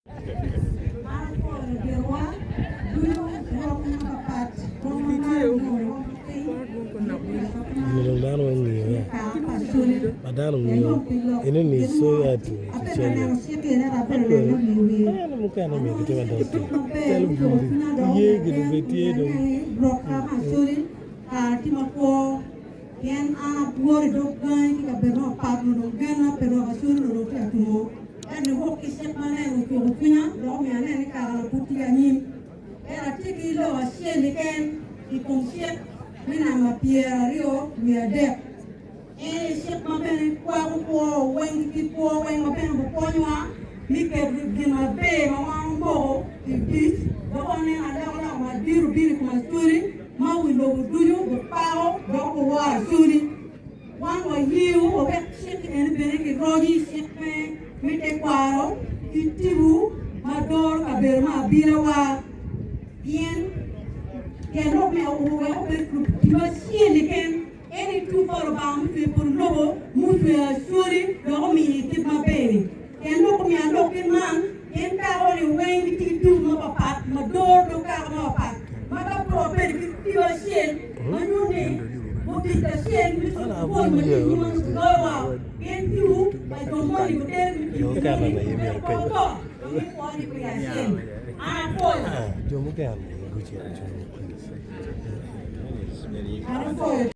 Ini so at Chenya. I'm kind of making it about tell you, ye get a bit Yen ana buori do gan ki beno padu do gan pero asuru do tiatumo ene hokki sepmane ko kunya do me ane ka puti ani era tiki lo asiele ken I konsiet mina ma pierio mi ade sepma bene kwa ko wen ki ko wen ma bene ko nywa mi ke gina be ma wango ki bit do one ala ma biru ko masuri ma wilo duyu pao do wa suri wan wa yiu o be shit en bere ki roji shitme mite kwaro itibu mador ka ber ma bira wa yen ken no me o be tiba shili ken eni tu for ba mu fi pour lobo mu fi suri do mi tib ma bere ken no ko mi ando ken man yen ka woni wen ti tu ma papa ma dor do ka ma papa Maka pro per kiwa sien manune moti ta sien mi ko mo ni man ko wa en tu ai ko mo ni ko yo ka na ye mi ka ni ko ni ko ya sien ana ko yo mo ka ni go chi ana ko